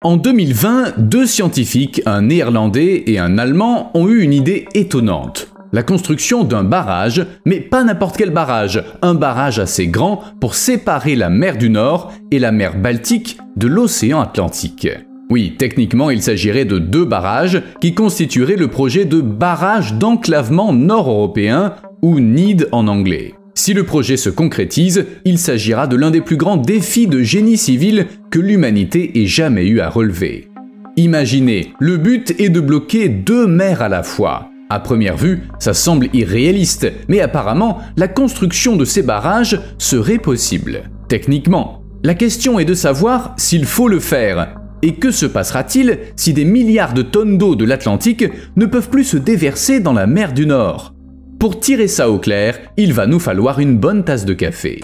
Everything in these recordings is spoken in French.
En 2020, deux scientifiques, un Néerlandais et un Allemand, ont eu une idée étonnante. La construction d'un barrage, mais pas n'importe quel barrage, un barrage assez grand pour séparer la mer du Nord et la mer Baltique de l'océan Atlantique. Oui, techniquement, il s'agirait de deux barrages qui constitueraient le projet de barrage d'enclavement nord-européen, ou NEED en anglais. Si le projet se concrétise, il s'agira de l'un des plus grands défis de génie civil que l'humanité ait jamais eu à relever. Imaginez, le but est de bloquer deux mers à la fois. À première vue, ça semble irréaliste, mais apparemment, la construction de ces barrages serait possible. Techniquement, la question est de savoir s'il faut le faire. Et que se passera-t-il si des milliards de tonnes d'eau de l'Atlantique ne peuvent plus se déverser dans la mer du Nord ? Pour tirer ça au clair, il va nous falloir une bonne tasse de café.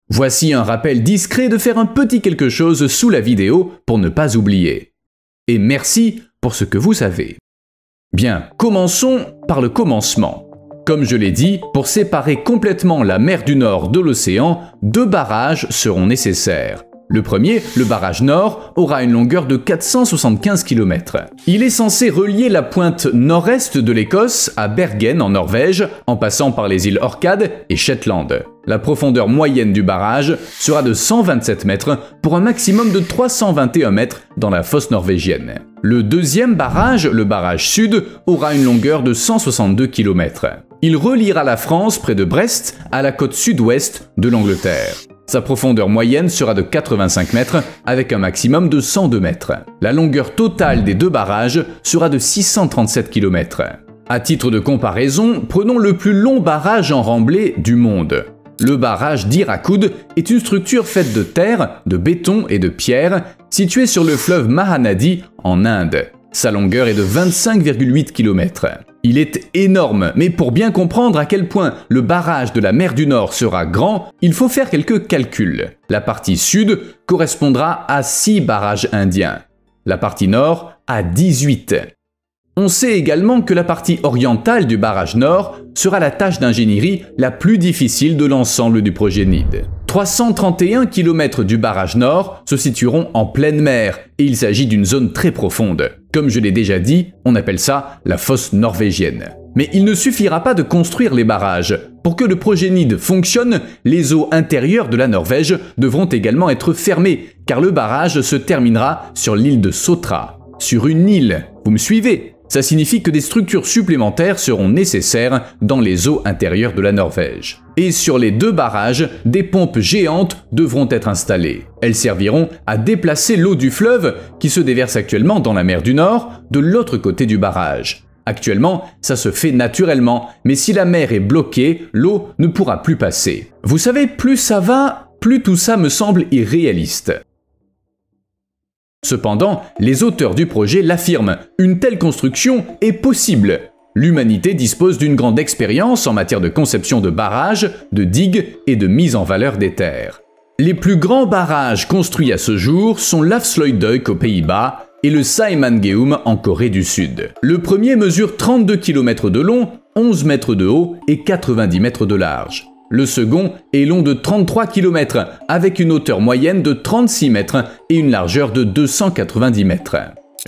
Voici un rappel discret de faire un petit quelque chose sous la vidéo pour ne pas oublier. Et merci pour ce que vous savez. Bien, commençons par le commencement. Comme je l'ai dit, pour séparer complètement la mer du Nord de l'océan, deux barrages seront nécessaires. Le premier, le barrage Nord, aura une longueur de 475 km. Il est censé relier la pointe nord-est de l'Écosse à Bergen en Norvège, en passant par les îles Orcades et Shetland. La profondeur moyenne du barrage sera de 127 mètres pour un maximum de 321 mètres dans la fosse norvégienne. Le deuxième barrage, le barrage Sud, aura une longueur de 162 km. Il reliera la France près de Brest à la côte sud-ouest de l'Angleterre. Sa profondeur moyenne sera de 85 mètres avec un maximum de 102 mètres. La longueur totale des deux barrages sera de 637 km. À titre de comparaison, prenons le plus long barrage en remblai du monde. Le barrage d'Hirakoud est une structure faite de terre, de béton et de pierre située sur le fleuve Mahanadi en Inde. Sa longueur est de 25,8 km. Il est énorme, mais pour bien comprendre à quel point le barrage de la mer du Nord sera grand, il faut faire quelques calculs. La partie sud correspondra à 6 barrages indiens, la partie nord à 18. On sait également que la partie orientale du barrage Nord sera la tâche d'ingénierie la plus difficile de l'ensemble du projet NEED. 331 km du barrage Nord se situeront en pleine mer et il s'agit d'une zone très profonde. Comme je l'ai déjà dit, on appelle ça la fosse norvégienne. Mais il ne suffira pas de construire les barrages. Pour que le projet NEED fonctionne, les eaux intérieures de la Norvège devront également être fermées, car le barrage se terminera sur l'île de Sotra. Sur une île, vous me suivez ? Ça signifie que des structures supplémentaires seront nécessaires dans les eaux intérieures de la Norvège. Et sur les deux barrages, des pompes géantes devront être installées. Elles serviront à déplacer l'eau du fleuve qui se déverse actuellement dans la mer du Nord de l'autre côté du barrage. Actuellement, ça se fait naturellement, mais si la mer est bloquée, l'eau ne pourra plus passer. Vous savez, plus ça va, plus tout ça me semble irréaliste. Cependant, les auteurs du projet l'affirment, une telle construction est possible. L'humanité dispose d'une grande expérience en matière de conception de barrages, de digues et de mise en valeur des terres. Les plus grands barrages construits à ce jour sont l'Afsluitdijk aux Pays-Bas et le Saimangeum en Corée du Sud. Le premier mesure 32 km de long, 11 mètres de haut et 90 mètres de large. Le second est long de 33 km avec une hauteur moyenne de 36 mètres et une largeur de 290 mètres.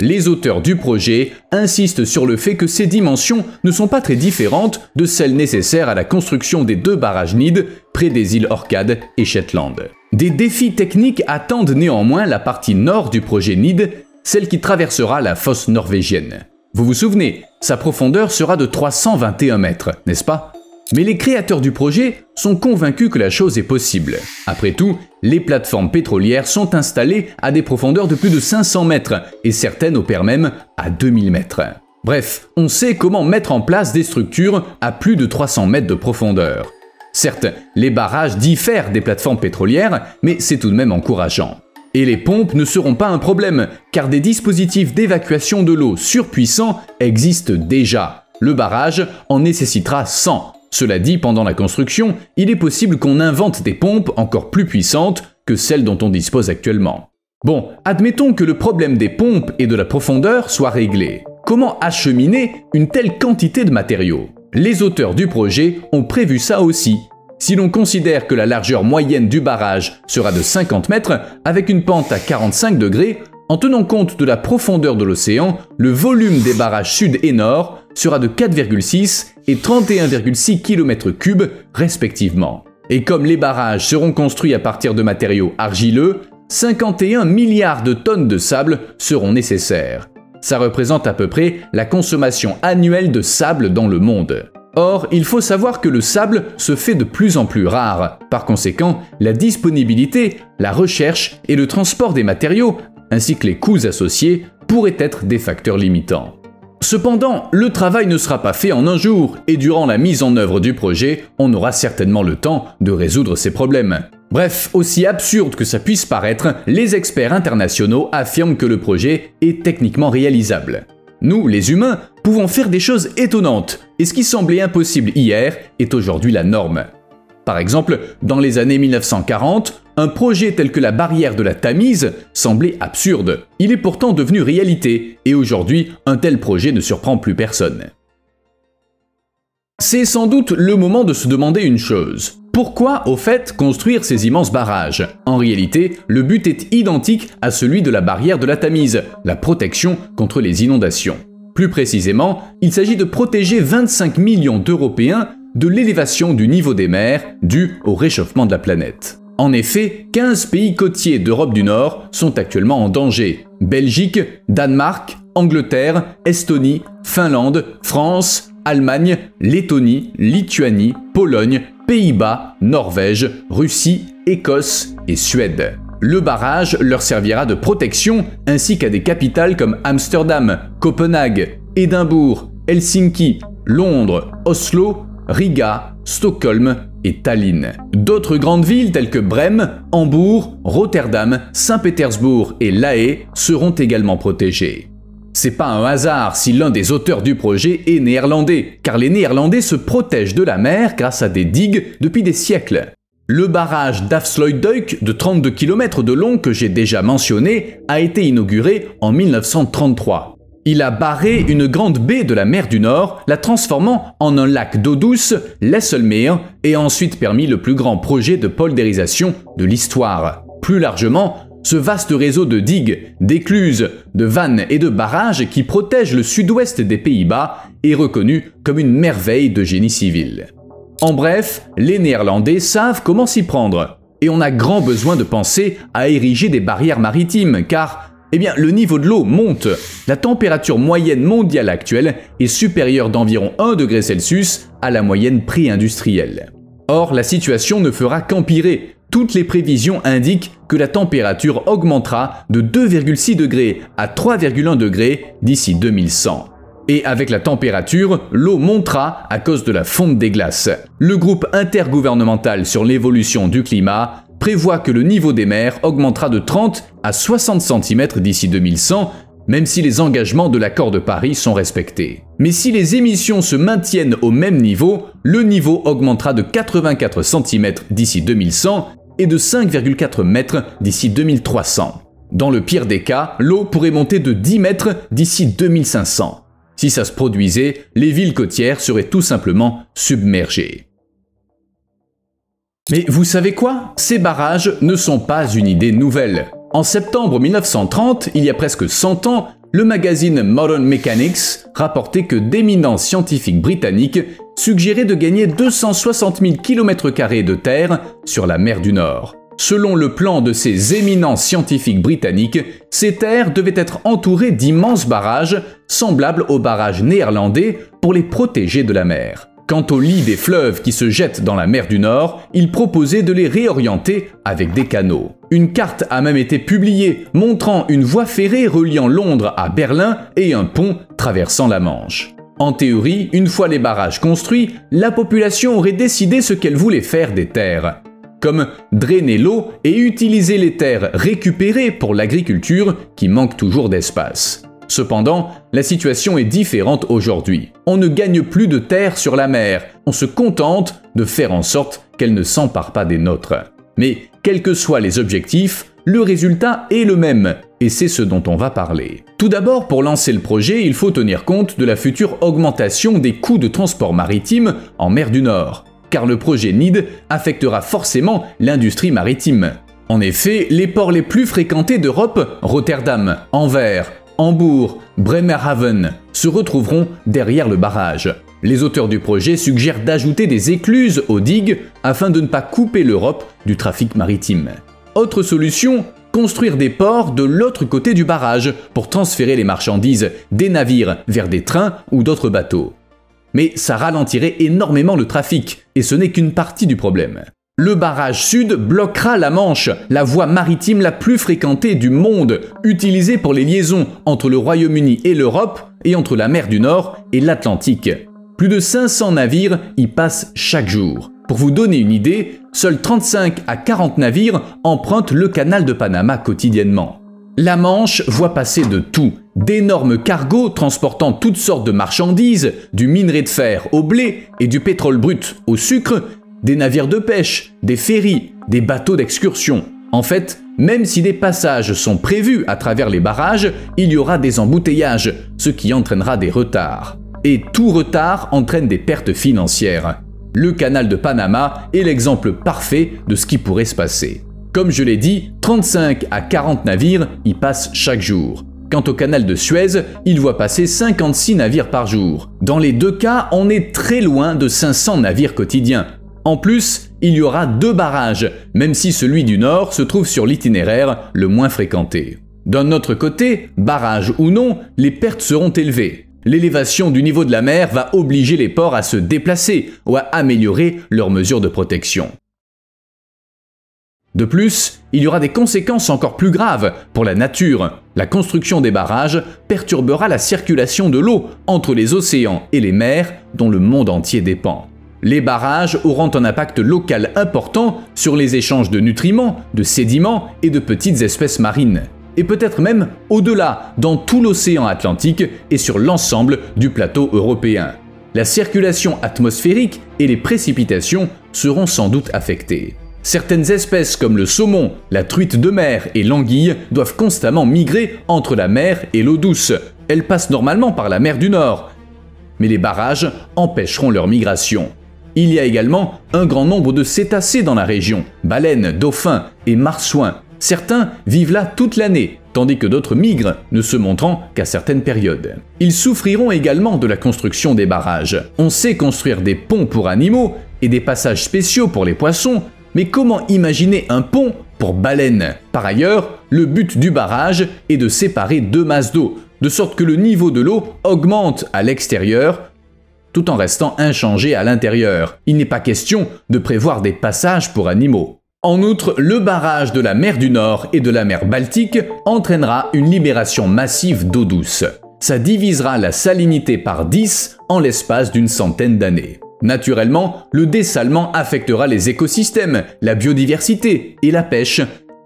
Les auteurs du projet insistent sur le fait que ces dimensions ne sont pas très différentes de celles nécessaires à la construction des deux barrages NEED près des îles Orcades et Shetland. Des défis techniques attendent néanmoins la partie nord du projet NEED, celle qui traversera la fosse norvégienne. Vous vous souvenez, sa profondeur sera de 321 mètres, n'est-ce pas ? Mais les créateurs du projet sont convaincus que la chose est possible. Après tout, les plateformes pétrolières sont installées à des profondeurs de plus de 500 mètres et certaines opèrent même à 2000 mètres. Bref, on sait comment mettre en place des structures à plus de 300 mètres de profondeur. Certes, les barrages diffèrent des plateformes pétrolières, mais c'est tout de même encourageant. Et les pompes ne seront pas un problème, car des dispositifs d'évacuation de l'eau surpuissants existent déjà. Le barrage en nécessitera 100. Cela dit, pendant la construction, il est possible qu'on invente des pompes encore plus puissantes que celles dont on dispose actuellement. Bon, admettons que le problème des pompes et de la profondeur soit réglé. Comment acheminer une telle quantité de matériaux ? Les auteurs du projet ont prévu ça aussi. Si l'on considère que la largeur moyenne du barrage sera de 50 mètres, avec une pente à 45 degrés, en tenant compte de la profondeur de l'océan, le volume des barrages sud et nord sera de 4,6 et 31,6 km3 respectivement. Et comme les barrages seront construits à partir de matériaux argileux, 51 milliards de tonnes de sable seront nécessaires. Ça représente à peu près la consommation annuelle de sable dans le monde. Or, il faut savoir que le sable se fait de plus en plus rare. Par conséquent, la disponibilité, la recherche et le transport des matériaux, ainsi que les coûts associés, pourraient être des facteurs limitants. Cependant, le travail ne sera pas fait en un jour, et durant la mise en œuvre du projet, on aura certainement le temps de résoudre ces problèmes. Bref, aussi absurde que ça puisse paraître, les experts internationaux affirment que le projet est techniquement réalisable. Nous, les humains, pouvons faire des choses étonnantes, et ce qui semblait impossible hier est aujourd'hui la norme. Par exemple, dans les années 1940, un projet tel que la barrière de la Tamise semblait absurde. Il est pourtant devenu réalité, et aujourd'hui, un tel projet ne surprend plus personne. C'est sans doute le moment de se demander une chose. Pourquoi, au fait, construire ces immenses barrages? En réalité, le but est identique à celui de la barrière de la Tamise, la protection contre les inondations. Plus précisément, il s'agit de protéger 25 millions d'Européens de l'élévation du niveau des mers due au réchauffement de la planète. En effet, 15 pays côtiers d'Europe du Nord sont actuellement en danger. Belgique, Danemark, Angleterre, Estonie, Finlande, France, Allemagne, Lettonie, Lituanie, Pologne, Pays-Bas, Norvège, Russie, Écosse et Suède. Le barrage leur servira de protection ainsi qu'à des capitales comme Amsterdam, Copenhague, Édimbourg, Helsinki, Londres, Oslo, Riga, Stockholm et Tallinn. D'autres grandes villes telles que Brême, Hambourg, Rotterdam, Saint-Pétersbourg et La Haye seront également protégées. C'est pas un hasard si l'un des auteurs du projet est néerlandais, car les Néerlandais se protègent de la mer grâce à des digues depuis des siècles. Le barrage d'Afsluitdijk de 32 km de long que j'ai déjà mentionné a été inauguré en 1933. Il a barré une grande baie de la mer du Nord, la transformant en un lac d'eau douce, l'Esselmeer, et a ensuite permis le plus grand projet de poldérisation de l'histoire. Plus largement, ce vaste réseau de digues, d'écluses, de vannes et de barrages qui protège le sud-ouest des Pays-Bas est reconnu comme une merveille de génie civil. En bref, les Néerlandais savent comment s'y prendre, et on a grand besoin de penser à ériger des barrières maritimes, car le niveau de l'eau monte. La température moyenne mondiale actuelle est supérieure d'environ 1 degré Celsius à la moyenne pré-industrielle. Or, la situation ne fera qu'empirer. Toutes les prévisions indiquent que la température augmentera de 2,6 degrés à 3,1 degrés d'ici 2100. Et avec la température, l'eau montera à cause de la fonte des glaces. Le groupe intergouvernemental sur l'évolution du climat prévoit que le niveau des mers augmentera de 30 à 60 cm d'ici 2100, même si les engagements de l'accord de Paris sont respectés. Mais si les émissions se maintiennent au même niveau, le niveau augmentera de 84 cm d'ici 2100 et de 5,4 mètres d'ici 2300. Dans le pire des cas, l'eau pourrait monter de 10 mètres d'ici 2500. Si ça se produisait, les villes côtières seraient tout simplement submergées. Mais vous savez quoi? Ces barrages ne sont pas une idée nouvelle. En septembre 1930, il y a presque 100 ans, le magazine Modern Mechanics rapportait que d'éminents scientifiques britanniques suggéraient de gagner 260 000 km² de terre sur la mer du Nord. Selon le plan de ces éminents scientifiques britanniques, ces terres devaient être entourées d'immenses barrages, semblables aux barrages néerlandais, pour les protéger de la mer. Quant au lit des fleuves qui se jettent dans la mer du Nord, il proposait de les réorienter avec des canaux. Une carte a même été publiée montrant une voie ferrée reliant Londres à Berlin et un pont traversant la Manche. En théorie, une fois les barrages construits, la population aurait décidé ce qu'elle voulait faire des terres, comme drainer l'eau et utiliser les terres récupérées pour l'agriculture qui manque toujours d'espace. Cependant, la situation est différente aujourd'hui. On ne gagne plus de terre sur la mer, on se contente de faire en sorte qu'elle ne s'empare pas des nôtres. Mais quels que soient les objectifs, le résultat est le même, et c'est ce dont on va parler. Tout d'abord, pour lancer le projet, il faut tenir compte de la future augmentation des coûts de transport maritime en mer du Nord. car le projet NID affectera forcément l'industrie maritime. En effet, les ports les plus fréquentés d'Europe, Rotterdam, Anvers, Hambourg, Bremerhaven, se retrouveront derrière le barrage. Les auteurs du projet suggèrent d'ajouter des écluses aux digues afin de ne pas couper l'Europe du trafic maritime. Autre solution, construire des ports de l'autre côté du barrage pour transférer les marchandises des navires vers des trains ou d'autres bateaux. Mais ça ralentirait énormément le trafic, et ce n'est qu'une partie du problème. Le barrage sud bloquera la Manche, la voie maritime la plus fréquentée du monde, utilisée pour les liaisons entre le Royaume-Uni et l'Europe et entre la mer du Nord et l'Atlantique. Plus de 500 navires y passent chaque jour. Pour vous donner une idée, seuls 35 à 40 navires empruntent le canal de Panama quotidiennement. La Manche voit passer de tout, d'énormes cargos transportant toutes sortes de marchandises, du minerai de fer au blé et du pétrole brut au sucre, des navires de pêche, des ferries, des bateaux d'excursion. En fait, même si des passages sont prévus à travers les barrages, il y aura des embouteillages, ce qui entraînera des retards. Et tout retard entraîne des pertes financières. Le canal de Panama est l'exemple parfait de ce qui pourrait se passer. Comme je l'ai dit, 35 à 40 navires y passent chaque jour. Quant au canal de Suez, il voit passer 56 navires par jour. Dans les deux cas, on est très loin de 500 navires quotidiens. En plus, il y aura 2 barrages, même si celui du Nord se trouve sur l'itinéraire le moins fréquenté. D'un autre côté, barrage ou non, les pertes seront élevées. L'élévation du niveau de la mer va obliger les ports à se déplacer ou à améliorer leurs mesures de protection. De plus, il y aura des conséquences encore plus graves pour la nature. La construction des barrages perturbera la circulation de l'eau entre les océans et les mers dont le monde entier dépend. Les barrages auront un impact local important sur les échanges de nutriments, de sédiments et de petites espèces marines. Et peut-être même au-delà, dans tout l'océan Atlantique et sur l'ensemble du plateau européen. La circulation atmosphérique et les précipitations seront sans doute affectées. Certaines espèces comme le saumon, la truite de mer et l'anguille doivent constamment migrer entre la mer et l'eau douce. Elles passent normalement par la mer du Nord, mais les barrages empêcheront leur migration. Il y a également un grand nombre de cétacés dans la région, baleines, dauphins et marsouins. Certains vivent là toute l'année, tandis que d'autres migrent, ne se montrant qu'à certaines périodes. Ils souffriront également de la construction des barrages. On sait construire des ponts pour animaux et des passages spéciaux pour les poissons, mais comment imaginer un pont pour baleines? Par ailleurs, le but du barrage est de séparer 2 masses d'eau, de sorte que le niveau de l'eau augmente à l'extérieur, tout en restant inchangé à l'intérieur. Il n'est pas question de prévoir des passages pour animaux. En outre, le barrage de la mer du Nord et de la mer Baltique entraînera une libération massive d'eau douce. Ça divisera la salinité par 10 en l'espace d'une centaine d'années. Naturellement, le dessalement affectera les écosystèmes, la biodiversité et la pêche,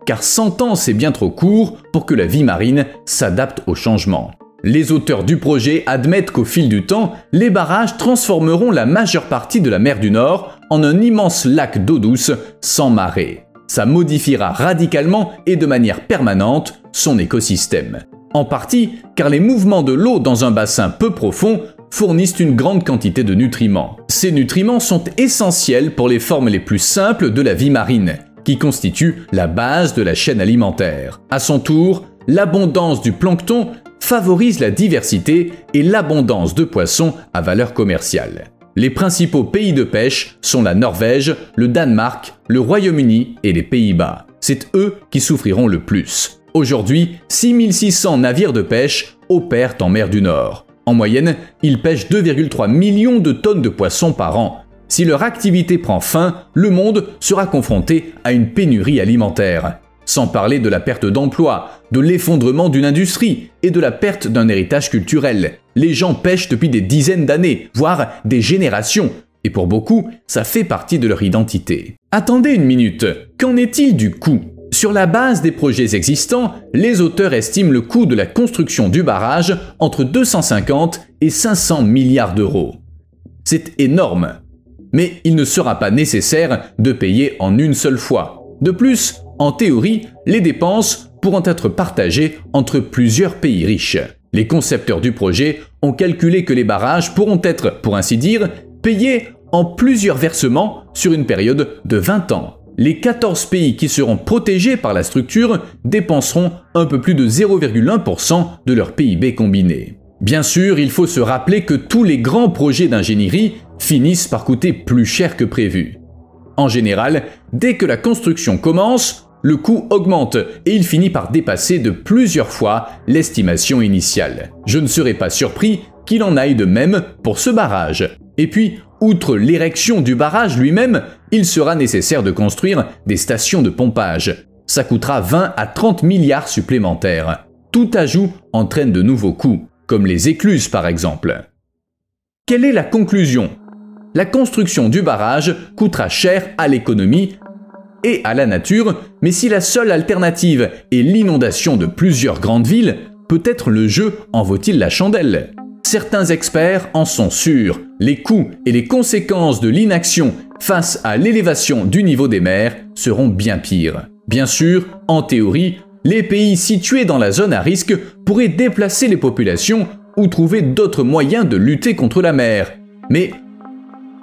car 100 ans c'est bien trop court pour que la vie marine s'adapte au changement. Les auteurs du projet admettent qu'au fil du temps, les barrages transformeront la majeure partie de la mer du Nord en un immense lac d'eau douce sans marée. Ça modifiera radicalement et de manière permanente son écosystème. En partie car les mouvements de l'eau dans un bassin peu profond fournissent une grande quantité de nutriments. Ces nutriments sont essentiels pour les formes les plus simples de la vie marine, qui constituent la base de la chaîne alimentaire. À son tour, l'abondance du plancton favorise la diversité et l'abondance de poissons à valeur commerciale. Les principaux pays de pêche sont la Norvège, le Danemark, le Royaume-Uni et les Pays-Bas. C'est eux qui souffriront le plus. Aujourd'hui, 6600 navires de pêche opèrent en mer du Nord. En moyenne, ils pêchent 2,3 millions de tonnes de poissons par an. Si leur activité prend fin, le monde sera confronté à une pénurie alimentaire. Sans parler de la perte d'emploi, de l'effondrement d'une industrie et de la perte d'un héritage culturel. Les gens pêchent depuis des dizaines d'années, voire des générations, et pour beaucoup, ça fait partie de leur identité. Attendez une minute, qu'en est-il du coût? Sur la base des projets existants, les auteurs estiment le coût de la construction du barrage entre 250 et 500 milliards d'euros. C'est énorme, mais il ne sera pas nécessaire de payer en une seule fois. De plus, en théorie, les dépenses pourront être partagées entre plusieurs pays riches. Les concepteurs du projet ont calculé que les barrages pourront être, pour ainsi dire, payés en plusieurs versements sur une période de 20 ans. Les 14 pays qui seront protégés par la structure dépenseront un peu plus de 0,1% de leur PIB combiné. Bien sûr, il faut se rappeler que tous les grands projets d'ingénierie finissent par coûter plus cher que prévu. En général, dès que la construction commence, le coût augmente et il finit par dépasser de plusieurs fois l'estimation initiale. Je ne serais pas surpris qu'il en aille de même pour ce barrage. Et puis, outre l'érection du barrage lui-même, il sera nécessaire de construire des stations de pompage. Ça coûtera 20 à 30 milliards supplémentaires. Tout ajout entraîne de nouveaux coûts, comme les écluses par exemple. Quelle est la conclusion? La construction du barrage coûtera cher à l'économie et à la nature, mais si la seule alternative est l'inondation de plusieurs grandes villes, peut-être le jeu en vaut-il la chandelle? Certains experts en sont sûrs, les coûts et les conséquences de l'inaction face à l'élévation du niveau des mers seront bien pires. Bien sûr, en théorie, les pays situés dans la zone à risque pourraient déplacer les populations ou trouver d'autres moyens de lutter contre la mer. Mais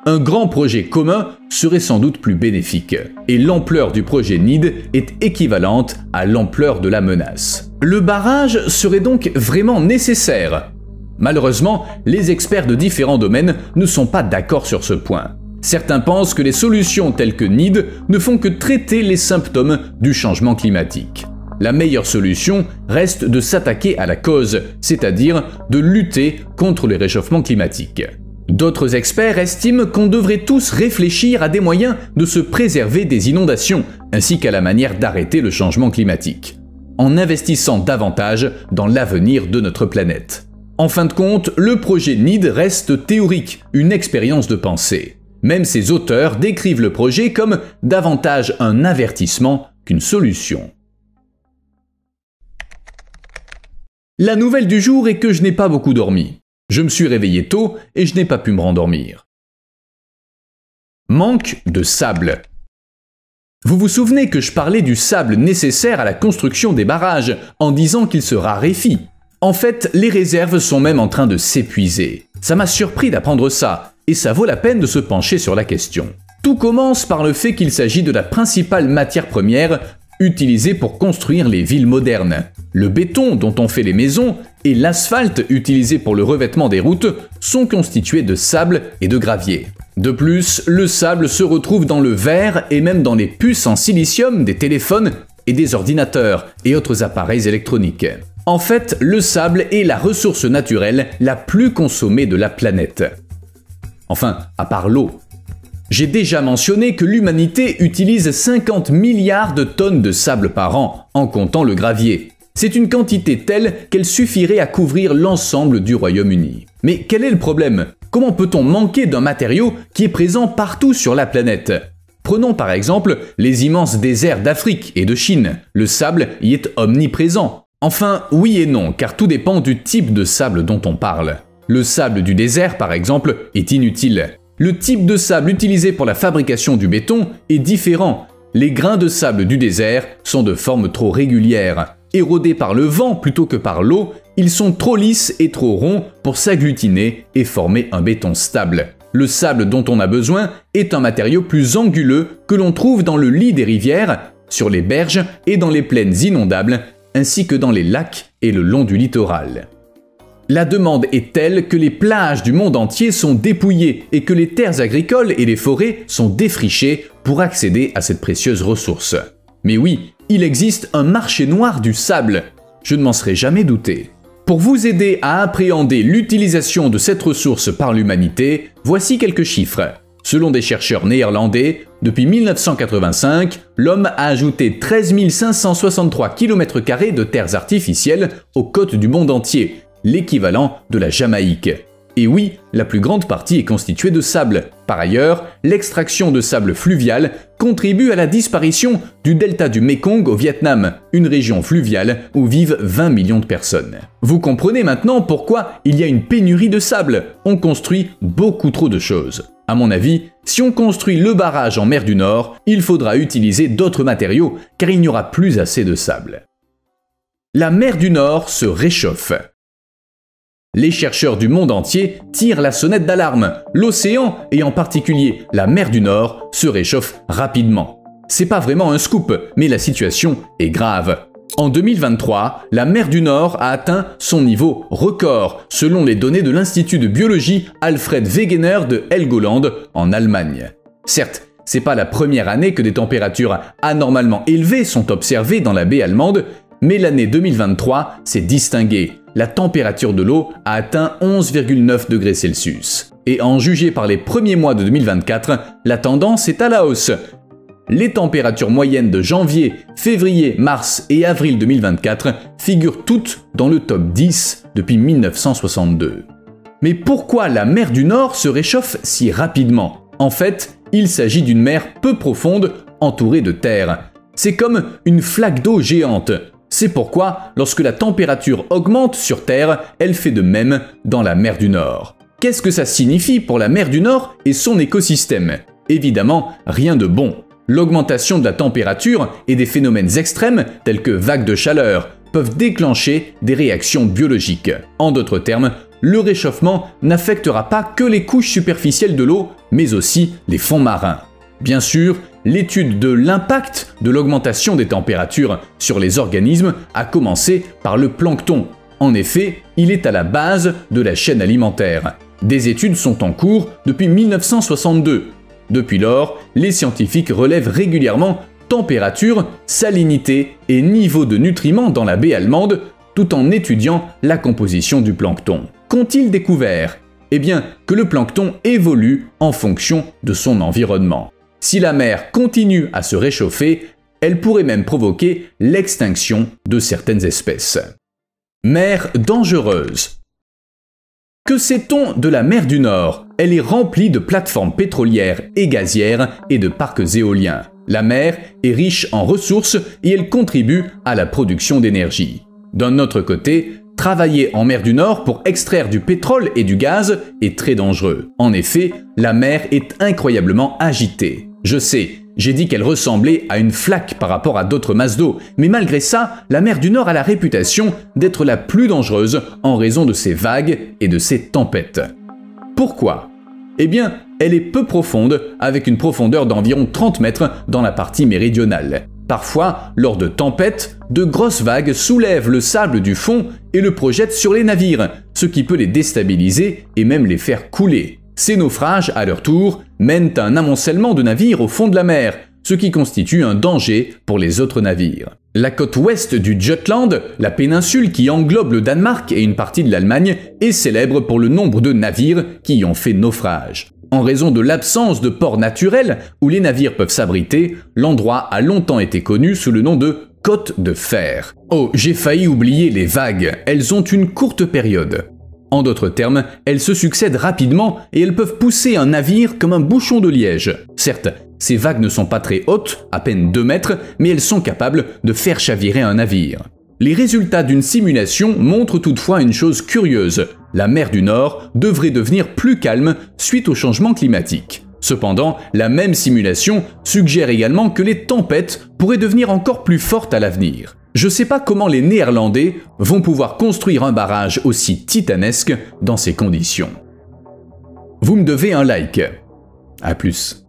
un grand projet commun serait sans doute plus bénéfique, et l'ampleur du projet NEED est équivalente à l'ampleur de la menace. Le barrage serait donc vraiment nécessaire. Malheureusement, les experts de différents domaines ne sont pas d'accord sur ce point. Certains pensent que les solutions telles que NEED ne font que traiter les symptômes du changement climatique. La meilleure solution reste de s'attaquer à la cause, c'est-à-dire de lutter contre le réchauffement climatique. D'autres experts estiment qu'on devrait tous réfléchir à des moyens de se préserver des inondations, ainsi qu'à la manière d'arrêter le changement climatique, en investissant davantage dans l'avenir de notre planète. En fin de compte, le projet NEED reste théorique, une expérience de pensée. Même ses auteurs décrivent le projet comme davantage un avertissement qu'une solution. La nouvelle du jour est que je n'ai pas beaucoup dormi. Je me suis réveillé tôt et je n'ai pas pu me rendormir. Manque de sable. Vous vous souvenez que je parlais du sable nécessaire à la construction des barrages en disant qu'il se raréfie. En fait, les réserves sont même en train de s'épuiser. Ça m'a surpris d'apprendre ça, et ça vaut la peine de se pencher sur la question. Tout commence par le fait qu'il s'agit de la principale matière première utilisée pour construire les villes modernes. Le béton dont on fait les maisons et l'asphalte utilisé pour le revêtement des routes sont constitués de sable et de gravier. De plus, le sable se retrouve dans le verre et même dans les puces en silicium des téléphones et des ordinateurs et autres appareils électroniques. En fait, le sable est la ressource naturelle la plus consommée de la planète. Enfin, à part l'eau. J'ai déjà mentionné que l'humanité utilise 50 milliards de tonnes de sable par an, en comptant le gravier. C'est une quantité telle qu'elle suffirait à couvrir l'ensemble du Royaume-Uni. Mais quel est le problème? Comment peut-on manquer d'un matériau qui est présent partout sur la planète? Prenons par exemple les immenses déserts d'Afrique et de Chine. Le sable y est omniprésent. Enfin, oui et non, car tout dépend du type de sable dont on parle. Le sable du désert, par exemple, est inutile. Le type de sable utilisé pour la fabrication du béton est différent. Les grains de sable du désert sont de forme trop régulière. Érodés par le vent plutôt que par l'eau, ils sont trop lisses et trop ronds pour s'agglutiner et former un béton stable. Le sable dont on a besoin est un matériau plus anguleux que l'on trouve dans le lit des rivières, sur les berges et dans les plaines inondables, ainsi que dans les lacs et le long du littoral. La demande est telle que les plages du monde entier sont dépouillées et que les terres agricoles et les forêts sont défrichées pour accéder à cette précieuse ressource. Mais oui, il existe un marché noir du sable. Je ne m'en serais jamais douté. Pour vous aider à appréhender l'utilisation de cette ressource par l'humanité, voici quelques chiffres. Selon des chercheurs néerlandais, depuis 1985, l'homme a ajouté 13 563 km² de terres artificielles aux côtes du monde entier, l'équivalent de la Jamaïque. Et oui, la plus grande partie est constituée de sable. Par ailleurs, l'extraction de sable fluvial contribue à la disparition du delta du Mekong au Vietnam, une région fluviale où vivent 20 millions de personnes. Vous comprenez maintenant pourquoi il y a une pénurie de sable. On construit beaucoup trop de choses. À mon avis, si on construit le barrage en mer du Nord, il faudra utiliser d'autres matériaux car il n'y aura plus assez de sable. La mer du Nord se réchauffe. Les chercheurs du monde entier tirent la sonnette d'alarme. L'océan, et en particulier la mer du Nord, se réchauffe rapidement. C'est pas vraiment un scoop, mais la situation est grave. En 2023, la mer du Nord a atteint son niveau record, selon les données de l'Institut de biologie Alfred Wegener de Helgoland, en Allemagne. Certes, c'est pas la première année que des températures anormalement élevées sont observées dans la baie allemande, mais l'année 2023 s'est distinguée. La température de l'eau a atteint 11,9 degrés Celsius. Et en juger par les premiers mois de 2024, la tendance est à la hausse. Les températures moyennes de janvier, février, mars et avril 2024 figurent toutes dans le top 10 depuis 1962. Mais pourquoi la mer du Nord se réchauffe si rapidement? En fait, il s'agit d'une mer peu profonde entourée de terre. C'est comme une flaque d'eau géante. C'est pourquoi, lorsque la température augmente sur Terre, elle fait de même dans la mer du Nord. Qu'est-ce que ça signifie pour la mer du Nord et son écosystème? Évidemment, rien de bon. L'augmentation de la température et des phénomènes extrêmes, tels que vagues de chaleur, peuvent déclencher des réactions biologiques. En d'autres termes, le réchauffement n'affectera pas que les couches superficielles de l'eau, mais aussi les fonds marins. Bien sûr, l'étude de l'impact de l'augmentation des températures sur les organismes a commencé par le plancton. En effet, il est à la base de la chaîne alimentaire. Des études sont en cours depuis 1962. Depuis lors, les scientifiques relèvent régulièrement température, salinité et niveau de nutriments dans la baie allemande, tout en étudiant la composition du plancton. Qu'ont-ils découvert? Eh bien, que le plancton évolue en fonction de son environnement. Si la mer continue à se réchauffer, elle pourrait même provoquer l'extinction de certaines espèces. Mer dangereuse. Que sait-on de la mer du Nord? Elle est remplie de plateformes pétrolières et gazières et de parcs éoliens. La mer est riche en ressources et elle contribue à la production d'énergie. D'un autre côté, travailler en mer du Nord pour extraire du pétrole et du gaz est très dangereux. En effet, la mer est incroyablement agitée. Je sais, j'ai dit qu'elle ressemblait à une flaque par rapport à d'autres masses d'eau, mais malgré ça, la mer du Nord a la réputation d'être la plus dangereuse en raison de ses vagues et de ses tempêtes. Pourquoi? Eh bien, elle est peu profonde, avec une profondeur d'environ 30 mètres dans la partie méridionale. Parfois, lors de tempêtes, de grosses vagues soulèvent le sable du fond et le projettent sur les navires, ce qui peut les déstabiliser et même les faire couler. Ces naufrages, à leur tour, mènent à un amoncellement de navires au fond de la mer, ce qui constitue un danger pour les autres navires. La côte ouest du Jutland, la péninsule qui englobe le Danemark et une partie de l'Allemagne, est célèbre pour le nombre de navires qui y ont fait naufrage. En raison de l'absence de port naturel où les navires peuvent s'abriter, l'endroit a longtemps été connu sous le nom de côte de fer. Oh, j'ai failli oublier les vagues, elles ont une courte période. En d'autres termes, elles se succèdent rapidement et elles peuvent pousser un navire comme un bouchon de liège. Certes, ces vagues ne sont pas très hautes, à peine 2 mètres, mais elles sont capables de faire chavirer un navire. Les résultats d'une simulation montrent toutefois une chose curieuse. La mer du Nord devrait devenir plus calme suite au changement climatique. Cependant, la même simulation suggère également que les tempêtes pourraient devenir encore plus fortes à l'avenir. Je sais pas comment les Néerlandais vont pouvoir construire un barrage aussi titanesque dans ces conditions. Vous me devez un like. À plus.